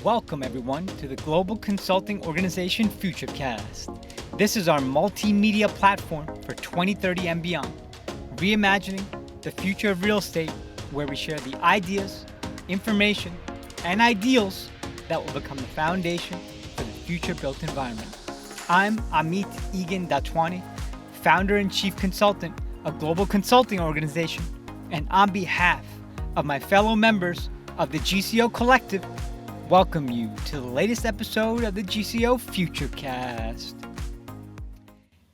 Welcome, everyone, to the global consulting organization FutureCast. This is our multimedia platform for 2030 and beyond, reimagining the future of real estate, where we share the ideas, information, and ideals that will become the foundation for the future built environment. I'm Amit Egan Datwani, founder and chief consultant of global consulting organization, and on behalf of my fellow members of the GCO Collective, welcome you to the latest episode of the GCO FutureCast.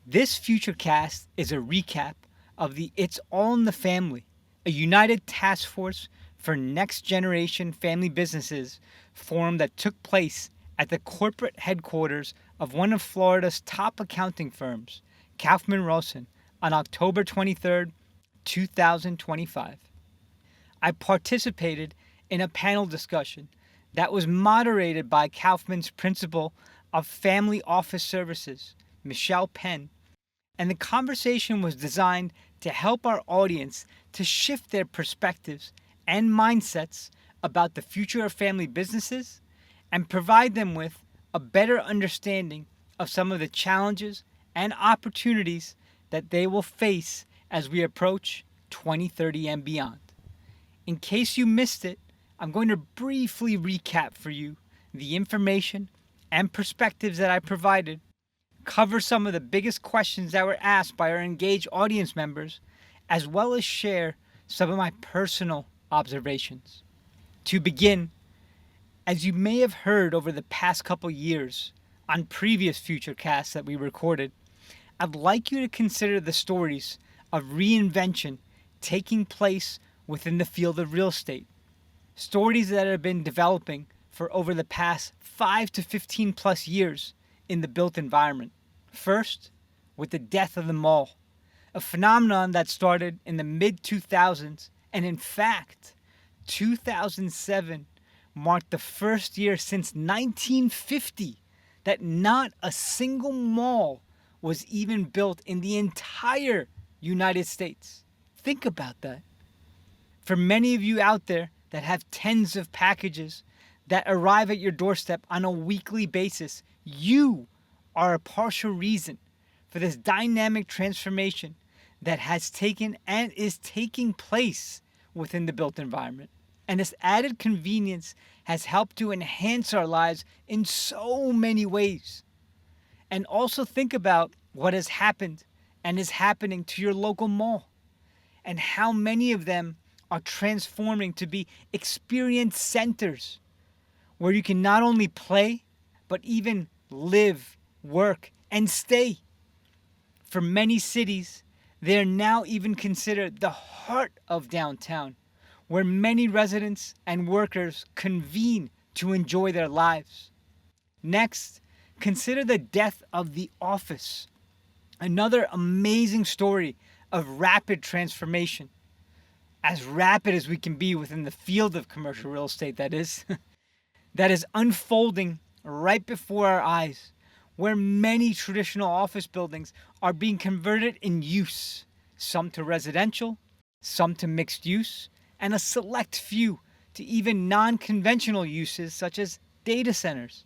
This FutureCast is a recap of the It's All in the Family, a united task force for next generation family businesses forum that took place at the corporate headquarters of one of Florida's top accounting firms, Kaufman Rosen, on October 23rd, 2025. I participated in a panel discussion that was moderated by Kaufman's principal of Family Office Services, Michelle Penn, and the conversation was designed to help our audience to shift their perspectives and mindsets about the future of family businesses and provide them with a better understanding of some of the challenges and opportunities that they will face as we approach 2030 and beyond. In case you missed it, I'm going to briefly recap for you the information and perspectives that I provided, cover some of the biggest questions that were asked by our engaged audience members, as well as share some of my personal observations. To begin, as you may have heard over the past couple years on previous FutureCasts that we recorded, I'd like you to consider the stories of reinvention taking place within the field of real estate. Stories that have been developing for over the past 5 to 15 plus years in the built environment. First, with the death of the mall, a phenomenon that started in the mid-2000s, and in fact, 2007 marked the first year since 1950 that not a single mall was even built in the entire United States. Think about that. For many of you out there that have tens of packages that arrive at your doorstep on a weekly basis, you are a partial reason for this dynamic transformation that has taken and is taking place within the built environment. And this added convenience has helped to enhance our lives in so many ways. And also think about what has happened and is happening to your local mall, and how many of them are transforming to be experience centers where you can not only play, but even live, work, and stay. For many cities, they are now even considered the heart of downtown, where many residents and workers convene to enjoy their lives. Next, consider the death of the office, another amazing story of rapid transformation. As rapid as we can be within the field of commercial real estate, that is unfolding right before our eyes, where many traditional office buildings are being converted in use, some to residential, some to mixed use, and a select few to even non-conventional uses such as data centers.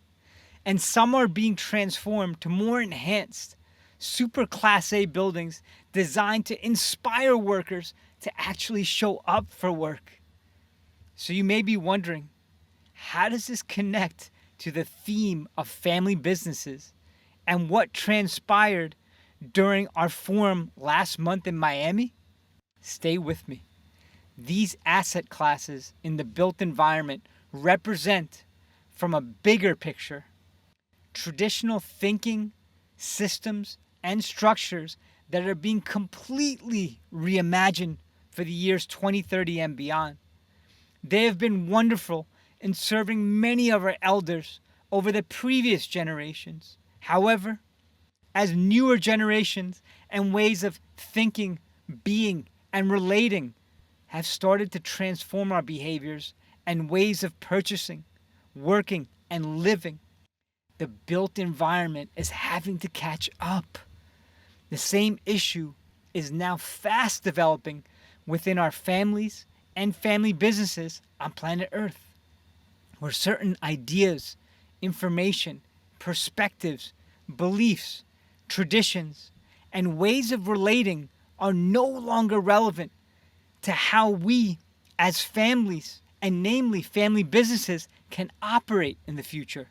And some are being transformed to more enhanced, super Class A buildings designed to inspire workers to actually show up for work. So you may be wondering, how does this connect to the theme of family businesses and what transpired during our forum last month in Miami? Stay with me. These asset classes in the built environment represent, from a bigger picture, traditional thinking, systems, and structures that are being completely reimagined for the years 2030 and beyond. They have been wonderful in serving many of our elders over the previous generations. However, as newer generations and ways of thinking, being, and relating have started to transform our behaviors and ways of purchasing, working, and living, the built environment is having to catch up. The same issue is now fast developing within our families and family businesses on planet Earth. where certain ideas, information, perspectives, beliefs, traditions, and ways of relating are no longer relevant to how we, as families, and namely family businesses, can operate in the future.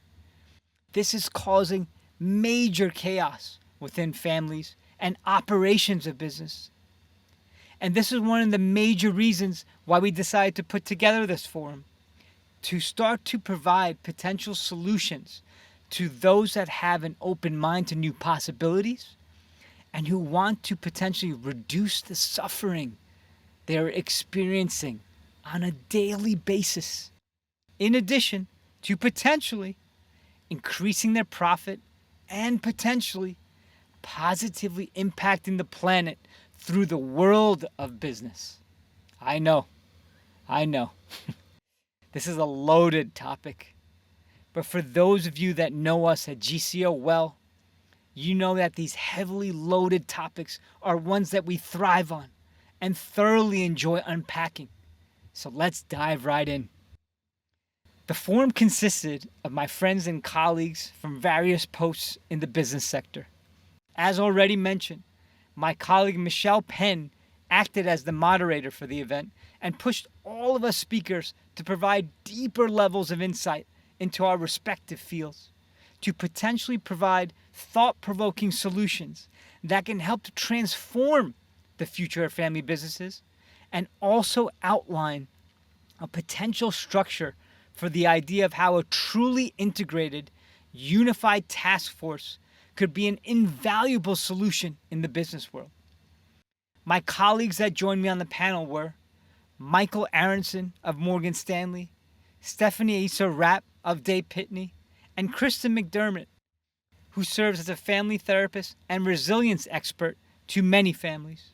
This is causing major chaos within families and operations of business. And this is one of the major reasons why we decided to put together this forum, to start to provide potential solutions to those that have an open mind to new possibilities and who want to potentially reduce the suffering they're experiencing on a daily basis, in addition to potentially increasing their profit and potentially positively impacting the planet through the world of business. I know. This is a loaded topic. But for those of you that know us at GCO well, you know that these heavily loaded topics are ones that we thrive on and thoroughly enjoy unpacking. So let's dive right in. The forum consisted of my friends and colleagues from various posts in the business sector. As already mentioned, my colleague Michelle Penn acted as the moderator for the event and pushed all of us speakers to provide deeper levels of insight into our respective fields, to potentially provide thought-provoking solutions that can help to transform the future of family businesses and also outline a potential structure for the idea of how a truly integrated, unified task force could be an invaluable solution in the business world. My colleagues that joined me on the panel were Michael Aronson of Morgan Stanley, Stephanie Issa Rapp of Day Pitney, and Kristen McDermott, who serves as a family therapist and resilience expert to many families.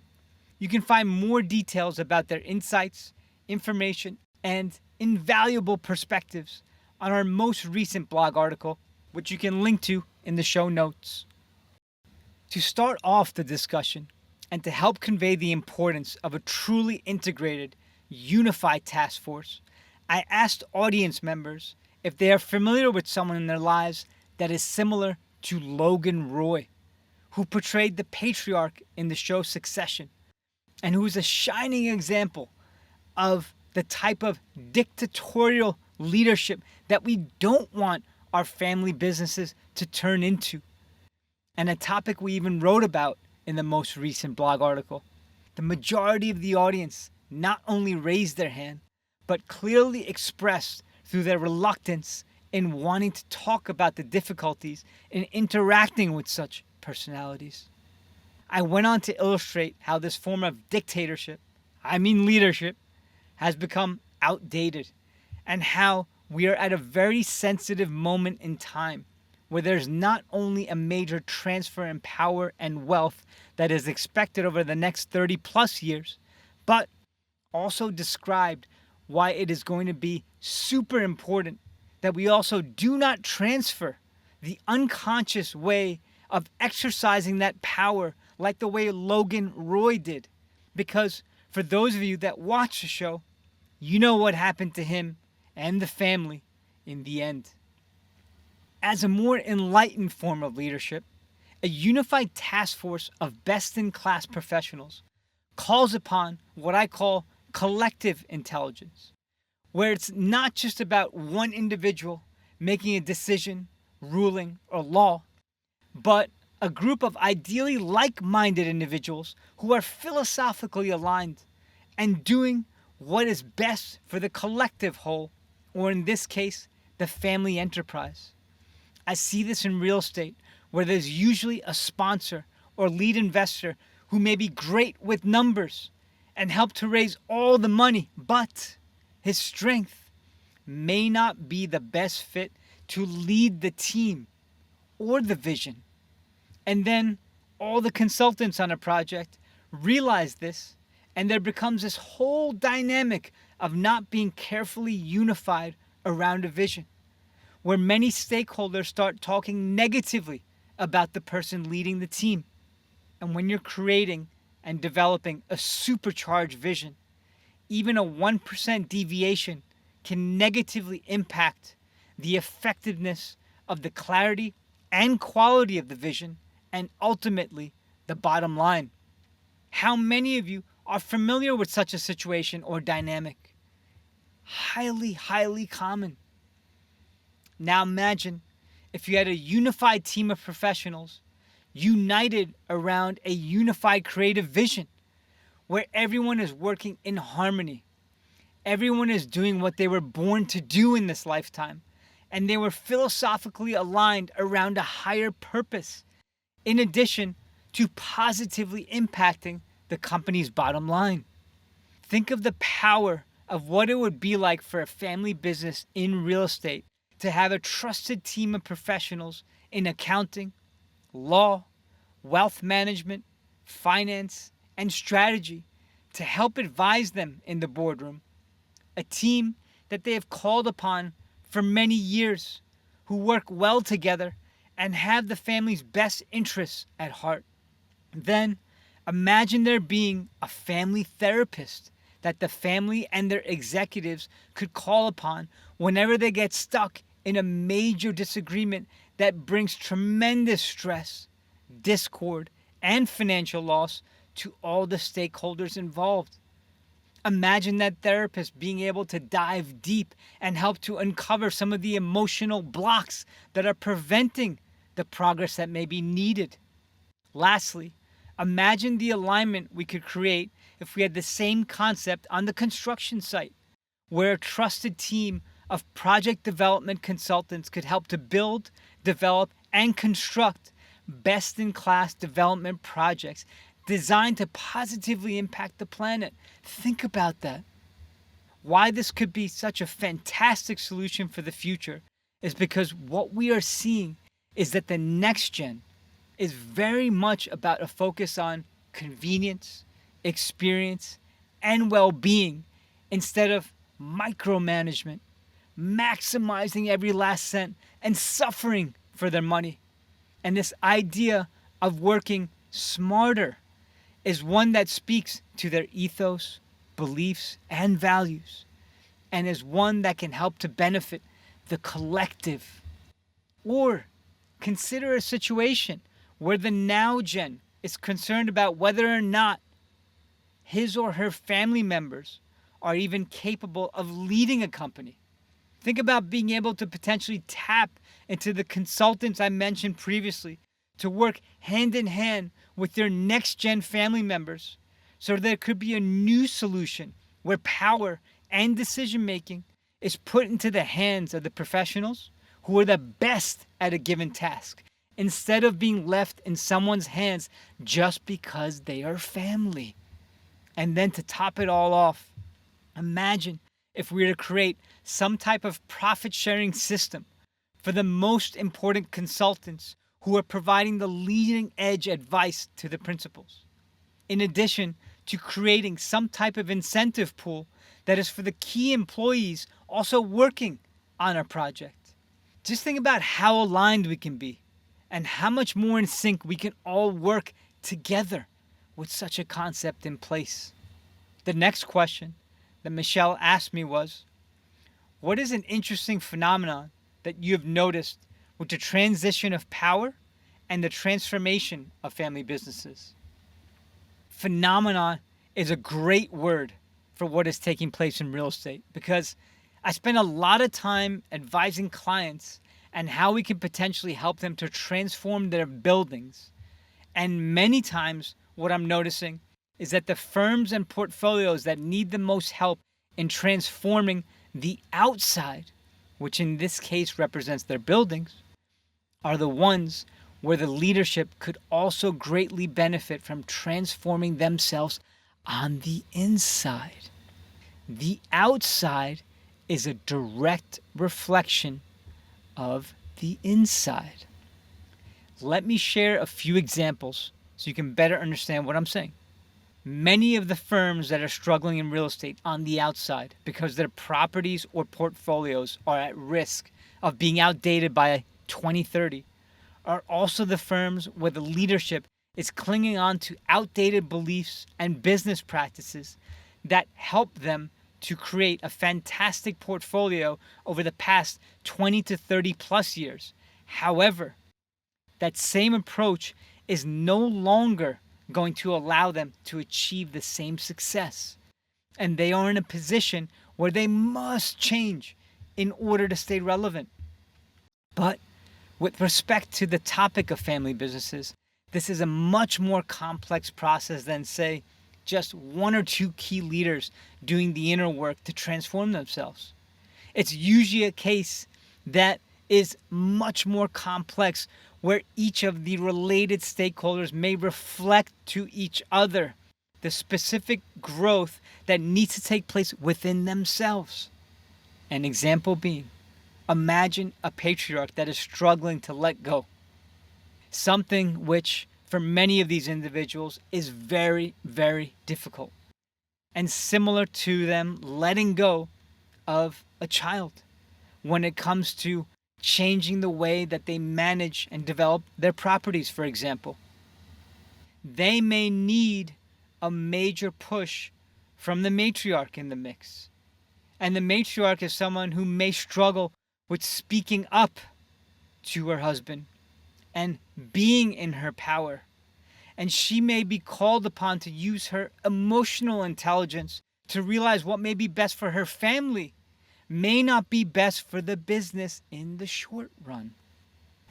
You can find more details about their insights, information, and invaluable perspectives on our most recent blog article, which you can link to in the show notes. To start off the discussion and to help convey the importance of a truly integrated, unified task force, I asked audience members if they are familiar with someone in their lives that is similar to Logan Roy, who portrayed the patriarch in the show Succession, and who is a shining example of the type of dictatorial leadership that we don't want our family businesses to turn into, and a topic we even wrote about in the most recent blog article. The majority of the audience not only raised their hand, but clearly expressed through their reluctance in wanting to talk about the difficulties in interacting with such personalities. I went on to illustrate how this form of dictatorship, leadership, has become outdated, and how we are at a very sensitive moment in time where there's not only a major transfer in power and wealth that is expected over the next 30 plus years, but also described why it is going to be super important that we also do not transfer the unconscious way of exercising that power like the way Logan Roy did. Because for those of you that watch the show, you know what happened to him and the family in the end. As a more enlightened form of leadership, a unified task force of best-in-class professionals calls upon what I call collective intelligence, where it's not just about one individual making a decision, ruling, or law, but a group of ideally like-minded individuals who are philosophically aligned and doing what is best for the collective whole, or in this case, the family enterprise. I see this in real estate, where there's usually a sponsor or lead investor who may be great with numbers and help to raise all the money, but his strength may not be the best fit to lead the team or the vision. And then all the consultants on a project realize this, and there becomes this whole dynamic of not being carefully unified around a vision, where many stakeholders start talking negatively about the person leading the team. And when you're creating and developing a supercharged vision, even a 1% deviation can negatively impact the effectiveness of the clarity and quality of the vision, and ultimately the bottom line. How many of you are familiar with such a situation or dynamic? Highly, highly common. Now imagine if you had a unified team of professionals united around a unified creative vision where everyone is working in harmony. Everyone is doing what they were born to do in this lifetime, and they were philosophically aligned around a higher purpose, in addition to positively impacting the company's bottom line. Think of the power of what it would be like for a family business in real estate to have a trusted team of professionals in accounting, law, wealth management, finance, and strategy to help advise them in the boardroom. A team that they have called upon for many years, who work well together and have the family's best interests at heart. Then imagine there being a family therapist that the family and their executives could call upon whenever they get stuck in a major disagreement that brings tremendous stress, discord, and financial loss to all the stakeholders involved. Imagine that therapist being able to dive deep and help to uncover some of the emotional blocks that are preventing the progress that may be needed. Lastly, imagine the alignment we could create if we had the same concept on the construction site, where a trusted team of project development consultants could help to build, develop, and construct best-in-class development projects designed to positively impact the planet. Think about that. Why this could be such a fantastic solution for the future is because what we are seeing is that the next gen is very much about a focus on convenience, experience, and well-being instead of micromanagement, maximizing every last cent, and suffering for their money. And this idea of working smarter is one that speaks to their ethos, beliefs, and values, and is one that can help to benefit the collective. Or consider a situation where the now gen is concerned about whether or not his or her family members are even capable of leading a company. Think about being able to potentially tap into the consultants I mentioned previously to work hand in hand with their next gen family members so there could be a new solution where power and decision making is put into the hands of the professionals who are the best at a given task instead of being left in someone's hands just because they are family. And then to top it all off, imagine if we were to create some type of profit sharing system for the most important consultants who are providing the leading edge advice to the principals, in addition to creating some type of incentive pool that is for the key employees also working on our project. Just think about how aligned we can be and how much more in sync we can all work together with such a concept in place. The next question that Michelle asked me was, what is an interesting phenomenon that you have noticed with the transition of power and the transformation of family businesses? Phenomenon is a great word for what is taking place in real estate because I spend a lot of time advising clients and how we can potentially help them to transform their buildings. And many times what I'm noticing is that the firms and portfolios that need the most help in transforming the outside, which in this case represents their buildings, are the ones where the leadership could also greatly benefit from transforming themselves on the inside. The outside is a direct reflection of the inside. Let me share a few examples so you can better understand what I'm saying. Many of the firms that are struggling in real estate on the outside because their properties or portfolios are at risk of being outdated by 2030 are also the firms where the leadership is clinging on to outdated beliefs and business practices that help them to create a fantastic portfolio over the past 20 to 30 plus years. However, that same approach is no longer going to allow them to achieve the same success. And they are in a position where they must change in order to stay relevant. But with respect to the topic of family businesses, this is a much more complex process than, say, just one or two key leaders doing the inner work to transform themselves. It's usually a case that is much more complex, where each of the related stakeholders may reflect to each other the specific growth that needs to take place within themselves. An example being, imagine a patriarch that is struggling to let go. Something which, for many of these individuals, is very, very difficult. And similar to them letting go of a child when it comes to changing the way that they manage and develop their properties, for example. They may need a major push from the matriarch in the mix. And the matriarch is someone who may struggle with speaking up to her husband and being in her power. And she may be called upon to use her emotional intelligence to realize what may be best for her family may not be best for the business in the short run.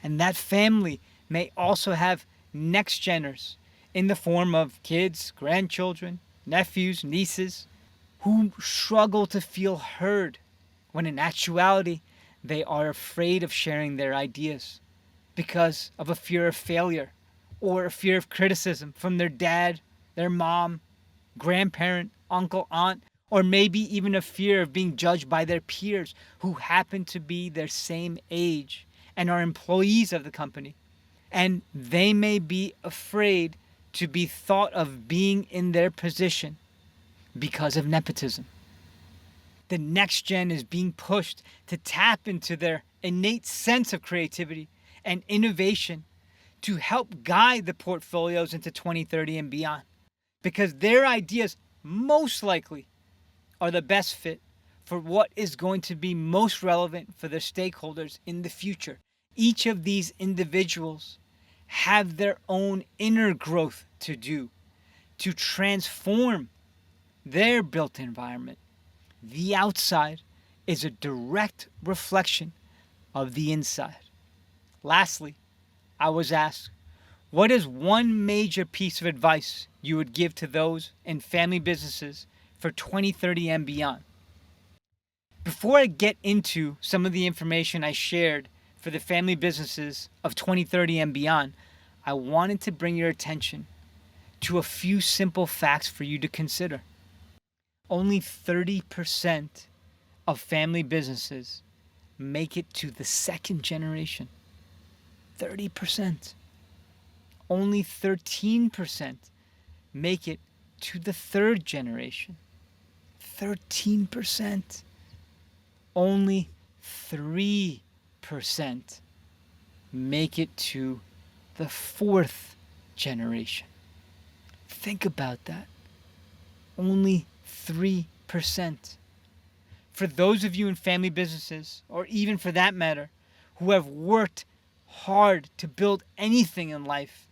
And that family may also have next geners in the form of kids, grandchildren, nephews, nieces, who struggle to feel heard when in actuality they are afraid of sharing their ideas because of a fear of failure or a fear of criticism from their dad, their mom, grandparent, uncle, aunt, or maybe even a fear of being judged by their peers who happen to be their same age and are employees of the company. And they may be afraid to be thought of being in their position because of nepotism. The next gen is being pushed to tap into their innate sense of creativity and innovation to help guide the portfolios into 2030 and beyond, because their ideas most likely are the best fit for what is going to be most relevant for their stakeholders in the future. Each of these individuals have their own inner growth to do to transform their built environment. The outside is a direct reflection of the inside. Lastly, I was asked, what is one major piece of advice you would give to those in family businesses for 2030 and beyond? Before I get into some of the information I shared for the family businesses of 2030 and beyond, I wanted to bring your attention to a few simple facts for you to consider. Only 30% of family businesses make it to the second generation. 30%. Only 13% make it to the third generation. 13%. Only 3% make it to the fourth generation. Think about that. Only 3%. For those of you in family businesses, or even for that matter, who have worked hard to build anything in life,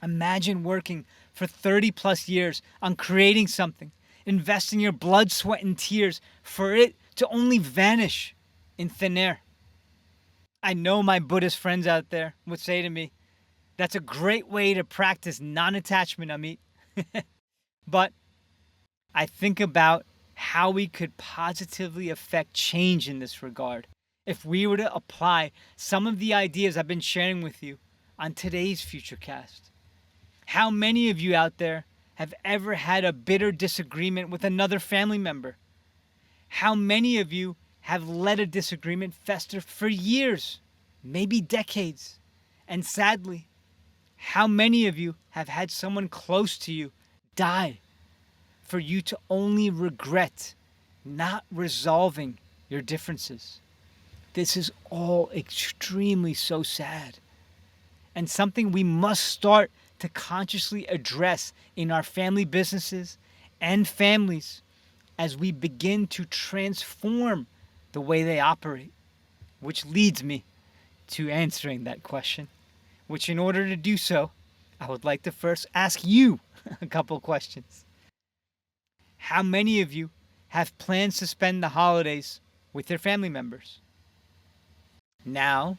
imagine working for 30 plus years on creating something, investing your blood, sweat, and tears for it to only vanish in thin air. I know my Buddhist friends out there would say to me, that's a great way to practice non-attachment, Amit. But I think about how we could positively affect change in this regard if we were to apply some of the ideas I've been sharing with you on today's FutureCast. How many of you out there have ever had a bitter disagreement with another family member? How many of you have let a disagreement fester for years, maybe decades? And sadly, how many of you have had someone close to you die for you to only regret not resolving your differences? This is all extremely so sad, and something we must start to consciously address in our family businesses and families as we begin to transform the way they operate? Which leads me to answering that question, which in order to do so, I would like to first ask you a couple questions. How many of you have plans to spend the holidays with your family members? Now,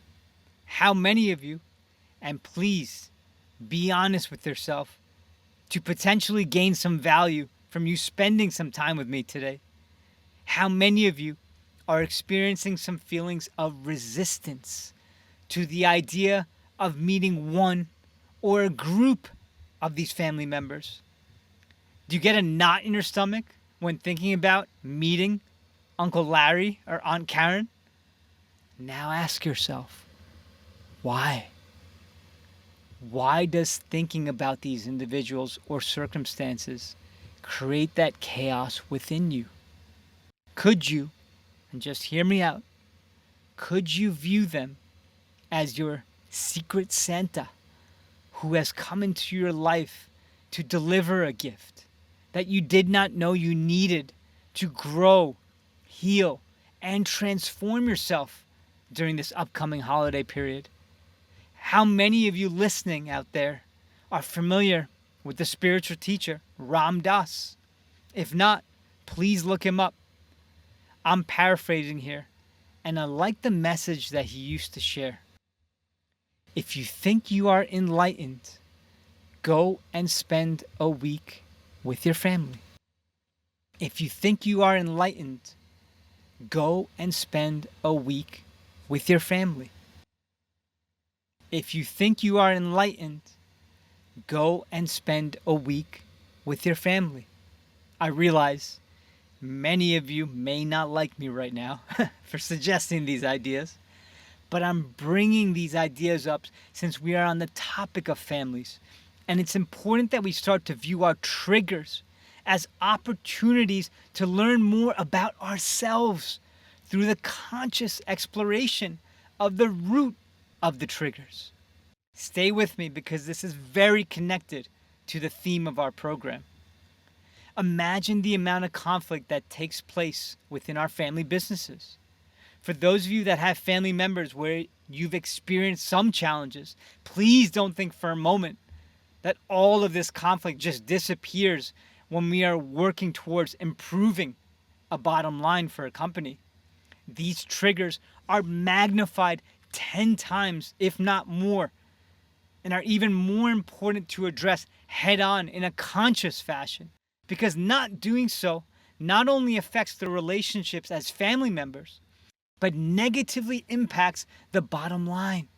how many of you, and please be honest with yourself, to potentially gain some value from you spending some time with me today, how many of you are experiencing some feelings of resistance to the idea of meeting one or a group of these family members? Do you get a knot in your stomach when thinking about meeting Uncle Larry or Aunt Karen? Now ask yourself, why? Why does thinking about these individuals or circumstances create that chaos within you? Could you, and just hear me out, could you view them as your secret Santa who has come into your life to deliver a gift that you did not know you needed to grow, heal, and transform yourself during this upcoming holiday period? How many of you listening out there are familiar with the spiritual teacher Ram Dass? If not, please look him up. I'm paraphrasing here, and I like the message that he used to share. If you think you are enlightened, go and spend a week with your family. If you think you are enlightened, go and spend a week with your family. If you think you are enlightened, go and spend a week with your family. I realize many of you may not like me right now for suggesting these ideas, but I'm bringing these ideas up since we are on the topic of families. And it's important that we start to view our triggers as opportunities to learn more about ourselves through the conscious exploration of the root of the triggers. Stay with me because this is very connected to the theme of our program. Imagine the amount of conflict that takes place within our family businesses. For those of you that have family members where you've experienced some challenges, please don't think for a moment that all of this conflict just disappears when we are working towards improving a bottom line for a company. These triggers are magnified 10 times, if not more, and are even more important to address head on in a conscious fashion, because not doing so not only affects the relationships as family members, but negatively impacts the bottom line.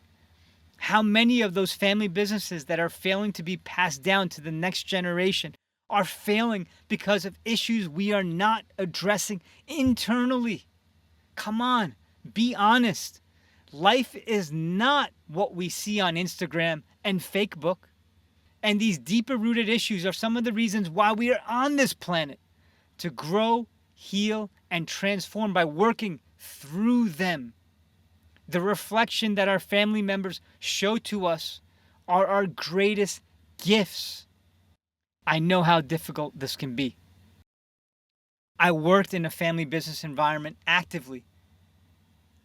How many of those family businesses that are failing to be passed down to the next generation are failing because of issues we are not addressing internally? Come on, be honest. Life is not what we see on Instagram and Facebook. And these deeper rooted issues are some of the reasons why we are on this planet, to grow, heal, and transform by working through them. The reflection that our family members show to us are our greatest gifts. I know how difficult this can be. I worked in a family business environment actively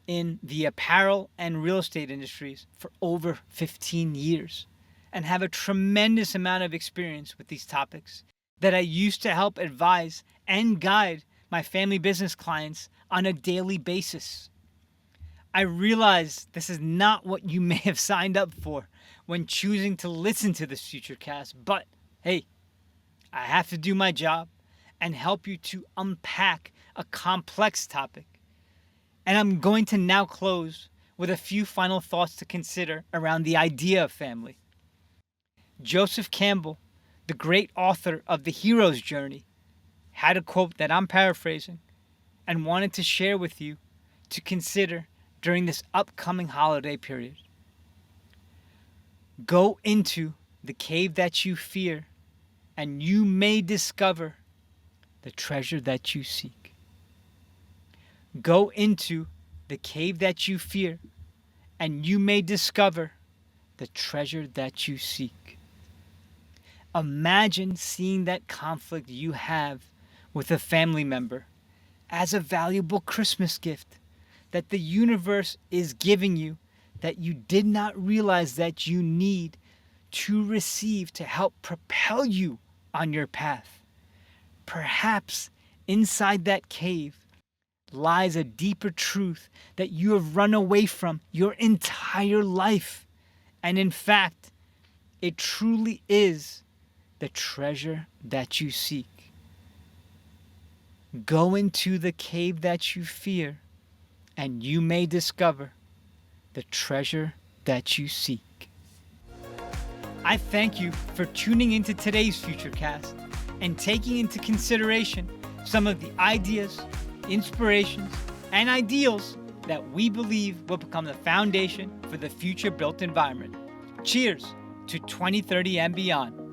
in the apparel and real estate industries for over 15 years and have a tremendous amount of experience with these topics that I used to help advise and guide my family business clients on a daily basis. I realize this is not what you may have signed up for when choosing to listen to this FutureCast, but hey, I have to do my job and help you to unpack a complex topic. And I'm going to now close with a few final thoughts to consider around the idea of family. Joseph Campbell, the great author of The Hero's Journey, had a quote that I'm paraphrasing and wanted to share with you to consider during this upcoming holiday period. Go into the cave that you fear, and you may discover the treasure that you seek. Go into the cave that you fear, and you may discover the treasure that you seek. Imagine seeing that conflict you have with a family member as a valuable Christmas gift that the universe is giving you that you did not realize that you need to receive to help propel you on your path. Perhaps inside that cave lies a deeper truth that you have run away from your entire life. And in fact, it truly is the treasure that you seek. Go into the cave that you fear, and you may discover the treasure that you seek. I thank you for tuning into today's FutureCast and taking into consideration some of the ideas, inspirations, and ideals that we believe will become the foundation for the future built environment. Cheers to 2030 and beyond.